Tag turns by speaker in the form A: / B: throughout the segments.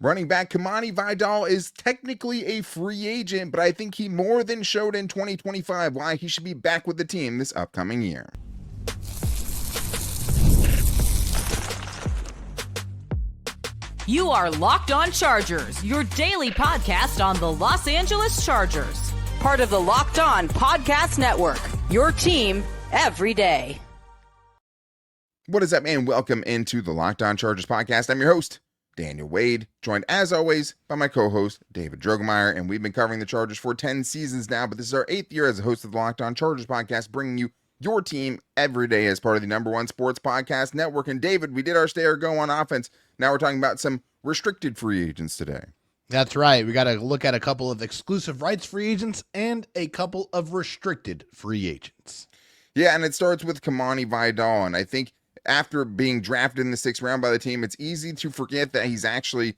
A: Running back Kimani Vidal is technically a free agent, but I think he more than showed in 2025 why he should be back with the team this upcoming year.
B: You are Locked On Chargers, your daily podcast on the Los Angeles Chargers. Part of the Locked On Podcast Network, your team every day.
A: What is up, man? Welcome into the Locked On Chargers podcast. I'm your host, Daniel Wade, joined as always by my co-host, David Droegemeier, and we've been covering the Chargers for 10 seasons now, but this is our 8th year as a host of the Locked On Chargers podcast, bringing you your team every day as part of the #1 sports podcast network. And David, we did our stay or go on offense. Now we're talking about some restricted free agents today.
C: That's right. We got to look at a couple of exclusive rights free agents and a couple of restricted free agents.
A: Yeah, and it starts with Kamani Vidal, and I think after being drafted in the 6th round by the team, it's easy to forget that he's actually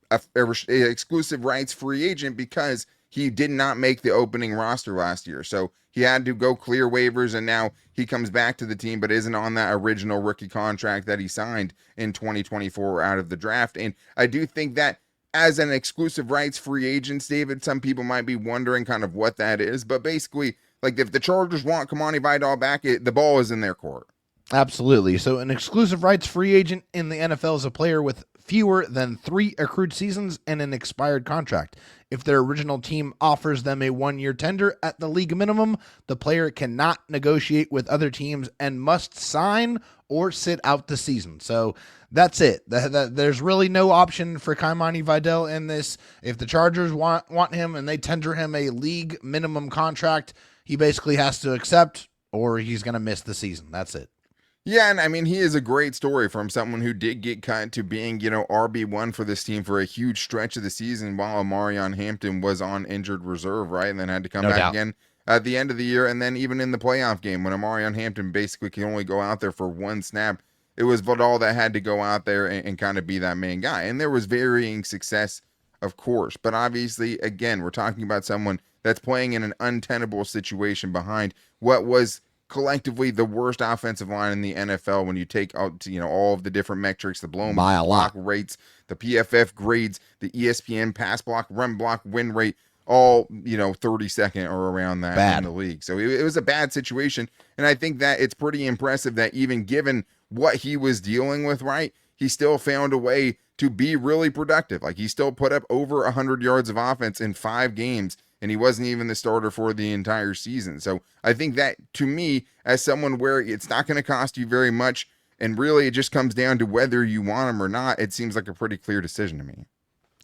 A: a exclusive rights free agent because he did not make the opening roster last year. So he had to go clear waivers, and now he comes back to the team, but isn't on that original rookie contract that he signed in 2024 out of the draft. And I do think that as an exclusive rights free agent, David, some people might be wondering kind of what that is. But basically, like if the Chargers want Kamani Vidal back, the ball is in their court.
C: Absolutely. So an exclusive rights free agent in the NFL is a player with fewer than 3 accrued seasons and an expired contract. If their original team offers them a 1-year tender at the league minimum, the player cannot negotiate with other teams and must sign or sit out the season. So that's it. There's really no option for Kimani Vidal in this. If the Chargers want him and they tender him a league minimum contract, he basically has to accept or he's going to miss the season. That's it.
A: Yeah, and I mean, he is a great story from someone who did get cut to being, RB1 for this team for a huge stretch of the season while Omarion Hampton was on injured reserve, right? And then had to come back again at the end of the year. And then even in the playoff game when Omarion Hampton basically can only go out there for 1 snap, it was Vidal that had to go out there and kind of be that main guy. And there was varying success, of course. But obviously, again, we're talking about someone that's playing in an untenable situation behind what was collectively the worst offensive line in the NFL when you take out, all of the different metrics, the blown block rates, the PFF grades, the ESPN pass block, run block, win rate, all, 32nd or around that in the league. So it was a bad situation. And I think that it's pretty impressive that even given what he was dealing with, right, he still found a way to be really productive. Like he still put up over 100 yards of offense in 5 games. And he wasn't even the starter for the entire season. So I think that, to me, as someone where it's not going to cost you very much, and really it just comes down to whether you want him or not, it seems like a pretty clear decision to me.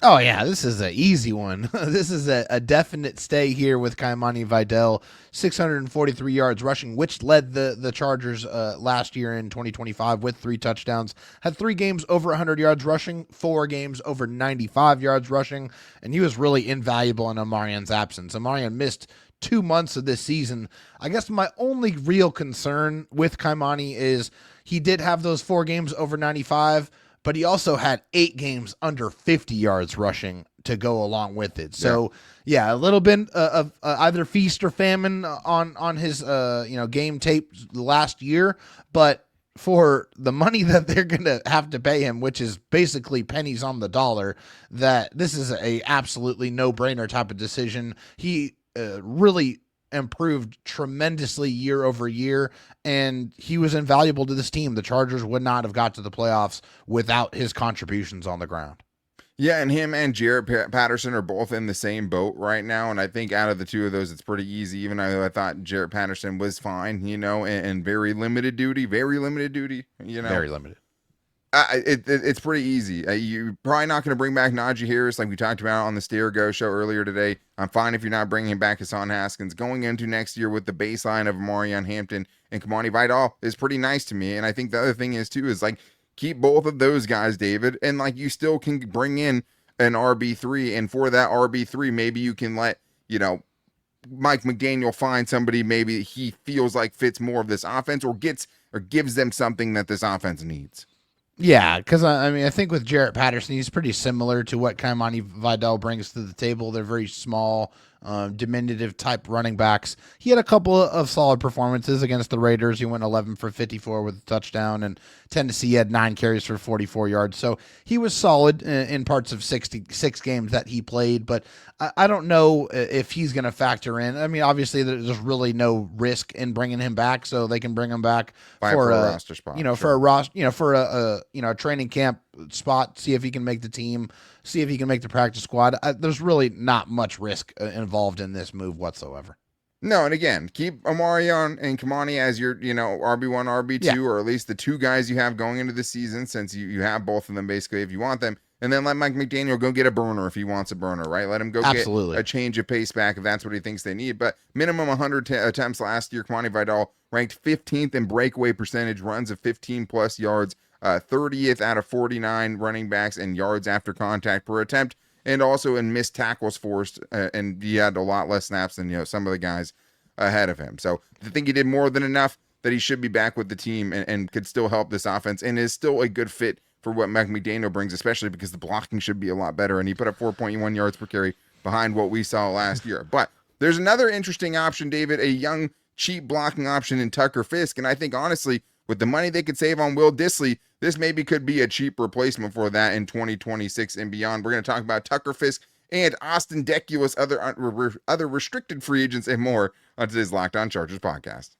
C: Oh, yeah, this is an easy one. This is a definite stay here with Kimani Vidal, 643 yards rushing, which led the Chargers last year in 2025 with 3 touchdowns. Had 3 games over 100 yards rushing, 4 games over 95 yards rushing, and he was really invaluable in Omarion's absence. Omarion missed 2 months of this season. I guess my only real concern with Kimani is he did have those 4 games over 95, but he also had 8 games under 50 yards rushing to go along with it. So, yeah, a little bit of either feast or famine on his game tape last year. But for the money that they're going to have to pay him, which is basically pennies on the dollar, that this is a absolutely no-brainer type of decision. He really improved tremendously year over year, and he was invaluable to this team. The Chargers would not have got to the playoffs without his contributions on the ground.
A: Yeah, and him and Jarrett Patterson are both in the same boat right now, and I think out of the 2 of those, it's pretty easy, even though I thought Jarrett Patterson was fine, and very limited duty. Very limited. It's pretty easy. You're probably not going to bring back Najee Harris like we talked about on the Stay or Go show earlier today. I'm fine if you're not bringing back Hassan Haskins. Going into next year with the baseline of Omarion Hampton and Kamani Vidal is pretty nice to me. And I think the other thing is, too, is like keep both of those guys, David, and like you still can bring in an RB3. And for that RB3, maybe you can let, Mike McDaniel find somebody maybe he feels like fits more of this offense or gives them something that this offense needs.
C: Yeah, because I think with Jarrett Patterson, he's pretty similar to what Kimani Vidal brings to the table. They're very small, diminutive type running backs. He had a couple of solid performances against the Raiders. He went 11 for 54 with a touchdown, and Tennessee had 9 carries for 44 yards. So he was solid in parts of 66 games that he played, but I don't know if he's going to factor in. I mean, obviously there's really no risk in bringing him back, so they can bring him back for a roster spot, for a roster, for a training camp spot, see if he can make the team, see if he can make the practice squad. There's really not much risk involved in this move whatsoever.
A: No, and again, keep Omarion and Kimani as your, RB1, RB2, or at least the 2 guys you have going into the season, since you have both of them basically if you want them. And then let Mike McDaniel go get a burner if he wants a burner, right? Let him go get a change of pace back if that's what he thinks they need. But minimum 100 attempts last year, Kamani Vidal ranked 15th in breakaway percentage, runs of 15-plus yards, 30th out of 49 running backs in yards after contact per attempt, and also in missed tackles forced, and he had a lot less snaps than some of the guys ahead of him. So I think he did more than enough that he should be back with the team and could still help this offense, and is still a good fit for what Mike McDaniel brings, especially because the blocking should be a lot better, and he put up 4.1 yards per carry behind what we saw last year. But there's another interesting option, David, a young, cheap blocking option in Tucker Fisk, and I think, honestly, with the money they could save on Will Dissly, this maybe could be a cheap replacement for that in 2026 and beyond. We're going to talk about Tucker Fisk and Austin Deculus, other restricted free agents, and more on today's Locked On Chargers podcast.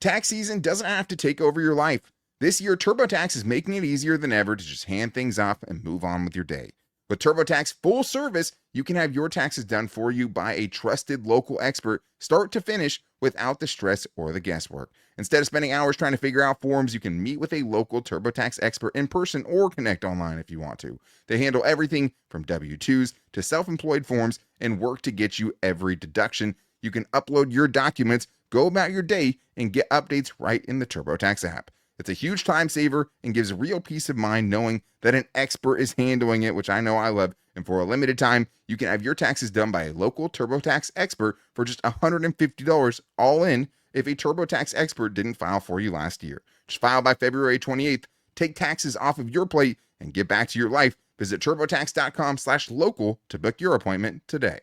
A: Tax season doesn't have to take over your life. This year, TurboTax is making it easier than ever to just hand things off and move on with your day. With TurboTax full service, you can have your taxes done for you by a trusted local expert, start to finish, without the stress or the guesswork. Instead of spending hours trying to figure out forms, you can meet with a local TurboTax expert in person or connect online if you want to. They handle everything from W-2s to self-employed forms and work to get you every deduction. You can upload your documents, go about your day, and get updates right in the TurboTax app. It's a huge time saver and gives real peace of mind knowing that an expert is handling it, which I know I love. And for a limited time, you can have your taxes done by a local TurboTax expert for just $150 all in if a TurboTax expert didn't file for you last year. Just file by February 28th, take taxes off of your plate, and get back to your life. Visit TurboTax.com/local to book your appointment today.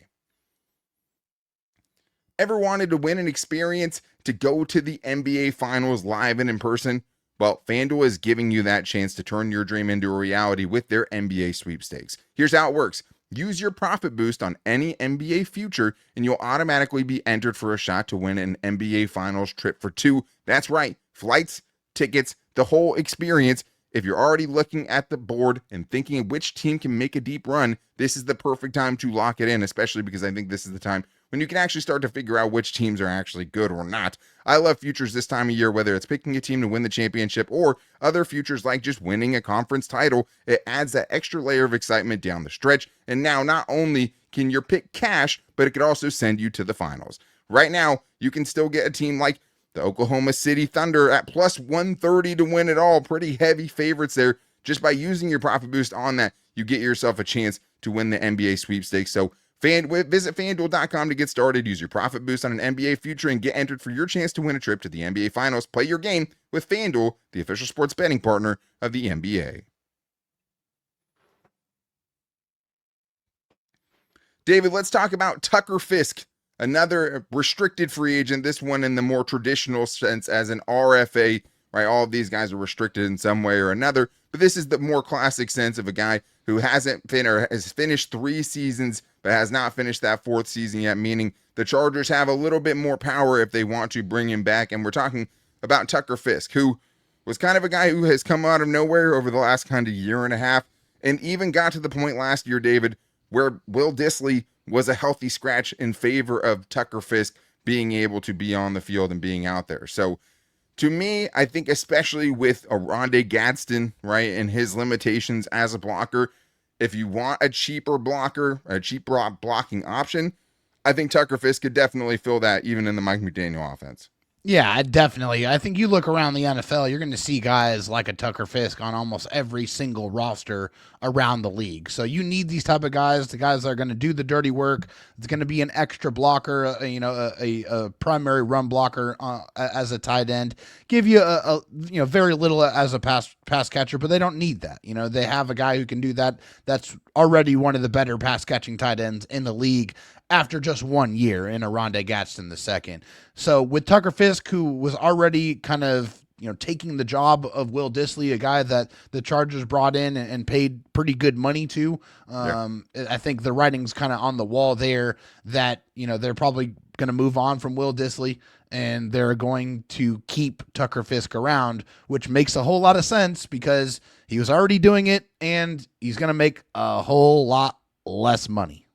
A: Ever wanted to win an experience to go to the NBA Finals live and in person? Well, FanDuel is giving you that chance to turn your dream into a reality with their NBA sweepstakes. Here's how it works. Use your profit boost on any NBA future, and you'll automatically be entered for a shot to win an NBA Finals trip for 2. That's right, flights, tickets, the whole experience. If you're already looking at the board and thinking of which team can make a deep run, this is the perfect time to lock it in, especially because I think this is the time when you can actually start to figure out which teams are actually good or not. I love futures this time of year, whether it's picking a team to win the championship or other futures like just winning a conference title. It adds that extra layer of excitement down the stretch. And now not only can your pick cash, but it could also send you to the finals. Right now, you can still get a team like the Oklahoma City Thunder at plus 130 to win it all. Pretty heavy favorites there. Just by using your profit boost on that, you get yourself a chance to win the NBA sweepstakes. So visit FanDuel.com to get started. Use your profit boost on an NBA future and get entered for your chance to win a trip to the NBA Finals. Play your game with FanDuel, the official sports betting partner of the NBA. David, let's talk about Tucker Fisk, another restricted free agent, this one in the more traditional sense as an RFA, right? All of these guys are restricted in some way or another, but this is the more classic sense of a guy who has finished 3 seasons, but has not finished that 4th season yet, meaning the Chargers have a little bit more power if they want to bring him back. And we're talking about Tucker Fisk, who was kind of a guy who has come out of nowhere over the last kind of year and a half, and even got to the point last year, David, where Will Dissly was a healthy scratch in favor of Tucker Fisk being able to be on the field and being out there. So to me, I think especially with Oronde Gadsden, right, and his limitations as a blocker, if you want a cheaper blocker, a cheaper blocking option, I think Tucker Fisk could definitely fill that even in the Mike McDaniel offense.
C: Yeah, definitely. I think you look around the NFL, you're going to see guys like a Tucker Fisk on almost every single roster around the league. So you need these type of guys, the guys that are going to do the dirty work. It's going to be an extra blocker, a primary run blocker as a tight end. Give you very little as a pass catcher, but they don't need that. They have a guy who can do that. That's already one of the better pass catching tight ends in the league after just 1 year in Rondé Gadsden II. So with Tucker Fisk, who was already kind of taking the job of Will Dissly, a guy that the Chargers brought in and paid pretty good money to, I think the writing's kind of on the wall there that they're probably going to move on from Will Dissly and they're going to keep Tucker Fisk around, which makes a whole lot of sense because he was already doing it and he's going to make a whole lot less money.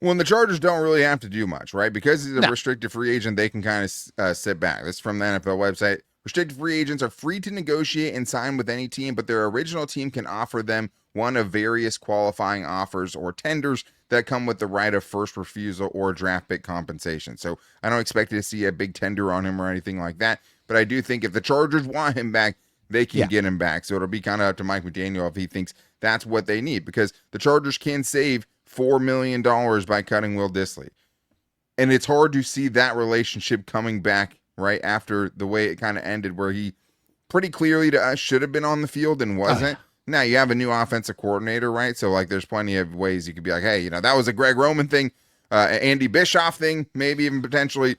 A: Well, the Chargers don't really have to do much, right? Because he's a restricted free agent, they can kind of sit back. This is from the NFL website. Restricted free agents are free to negotiate and sign with any team, but their original team can offer them one of various qualifying offers or tenders that come with the right of first refusal or draft pick compensation. So I don't expect to see a big tender on him or anything like that, but I do think if the Chargers want him back, they can get him back. So it'll be kind of up to Mike McDaniel if he thinks that's what they need, because the Chargers can save $4 million by cutting Will Dissly. And it's hard to see that relationship coming back right after the way it kind of ended, where he pretty clearly to us should have been on the field and wasn't. Now you have a new offensive coordinator, right? So like there's plenty of ways you could be like, hey, that was a Greg Roman thing, Andy Bischoff thing, maybe even potentially.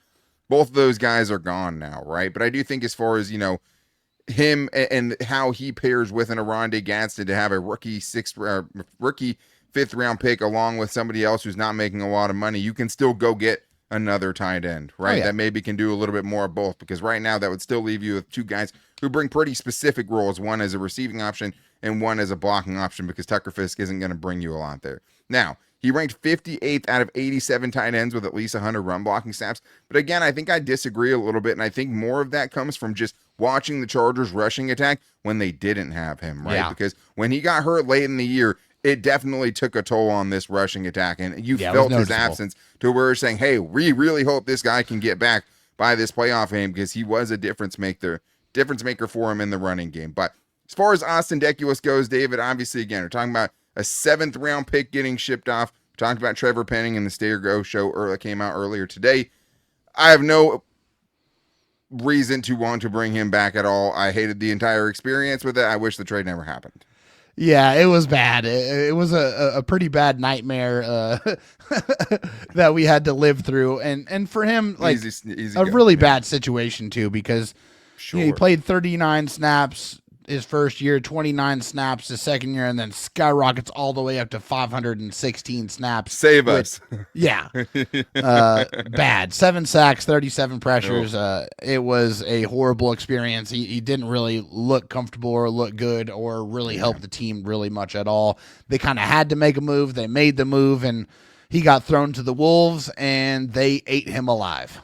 A: Both of those guys are gone now, right? But I do think as far as, him and how he pairs with an Rondé Gadsden to have a rookie fifth round pick along with somebody else who's not making a lot of money, you can still go get another tight end, right? That maybe can do a little bit more of both, because right now that would still leave you with two guys who bring pretty specific roles, one as a receiving option and one as a blocking option, because Tucker Fisk isn't going to bring you a lot there. Now, he ranked 58th out of 87 tight ends with at least 100 run blocking snaps. But again, I think I disagree a little bit, and I think more of that comes from just watching the Chargers rushing attack when they didn't have him, right? Because when he got hurt late in the year, it definitely took a toll on this rushing attack, and you felt his absence to where we're saying, hey, we really hope this guy can get back by this playoff game, because he was a difference maker for him in the running game. But as far as Austin Deculus goes, David, obviously, again, we're talking about a 7th round pick getting shipped off. We talked about Trevor Penning in the Stay or Go show that came out earlier today. I have no reason to want to bring him back at all. I hated the entire experience with it. I wish the trade never happened.
C: Yeah, it was bad. It was a pretty bad nightmare that we had to live through, and for him, like easy really bad situation too, because he played 39 snaps his first year, 29 snaps his second year, and then skyrockets all the way up to 516 snaps.
A: Save us.
C: Yeah. Bad. 7 sacks, 37 pressures. It was a horrible experience. He didn't really look comfortable or look good or really help the team really much at all. They kind of had to make a move. They made the move, and he got thrown to the wolves, and they ate him alive.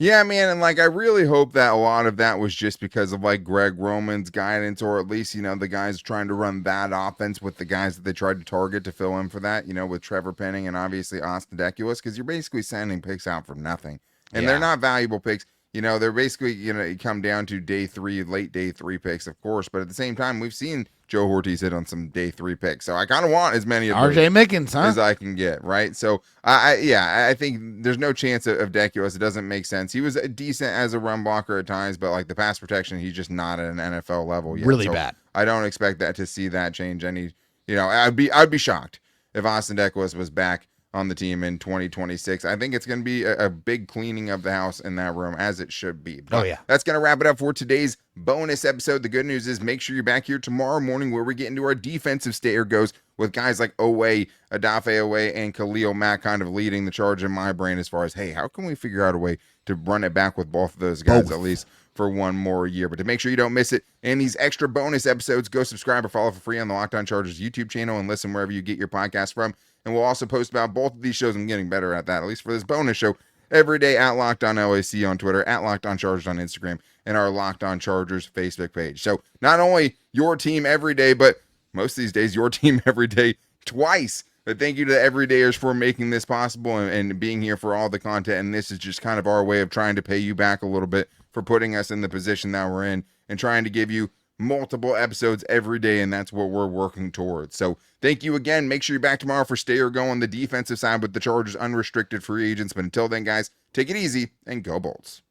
A: Yeah, man, and I really hope that a lot of that was just because of Greg Roman's guidance, or at least, the guys trying to run that offense with the guys that they tried to target to fill in for that, with Trevor Penning and obviously Austin Deculus, because you're basically sending picks out for nothing. And they're not valuable picks. They're basically, come down to late day 3 picks, of course, but at the same time, we've seen Joe Ortiz hit on some day 3 picks. So I kind of want as many of
C: RJ Mickens,
A: as I can get, right? So I think there's no chance of Deculus. It doesn't make sense. He was decent as a run blocker at times, but the pass protection, he's just not at an NFL level yet.
C: Really
A: so
C: bad.
A: I don't expect that to see that change any. I'd be shocked if Austin Deculus was back on the team in 2026. I think it's going to be a big cleaning of the house in that room, as it should be. But that's going to wrap it up for today's bonus episode. The good news is make sure you're back here tomorrow morning, where we get into our defensive stay or goes with guys like Adafe Owe, and Khalil Mack kind of leading the charge in my brain as far as, hey, how can we figure out a way to run it back with both of those guys at least for one more year? But to make sure you don't miss it and these extra bonus episodes, go subscribe or follow for free on the Locked On Chargers YouTube channel and listen wherever you get your podcast from. And we'll also post about both of these shows. I'm getting better at that, at least for this bonus show, every day at Locked On LAC on Twitter, at Locked On Chargers on Instagram, and our Locked On Chargers Facebook page. So not only your team every day, but most of these days, your team every day twice. But thank you to the everydayers for making this possible and being here for all the content. And this is just kind of our way of trying to pay you back a little bit for putting us in the position that we're in and trying to give you multiple episodes every day, and that's what we're working towards. So thank you again. Make sure you're back tomorrow for Stay or Go on the defensive side with the Chargers unrestricted free agents. But until then, guys, take it easy and go Bolts.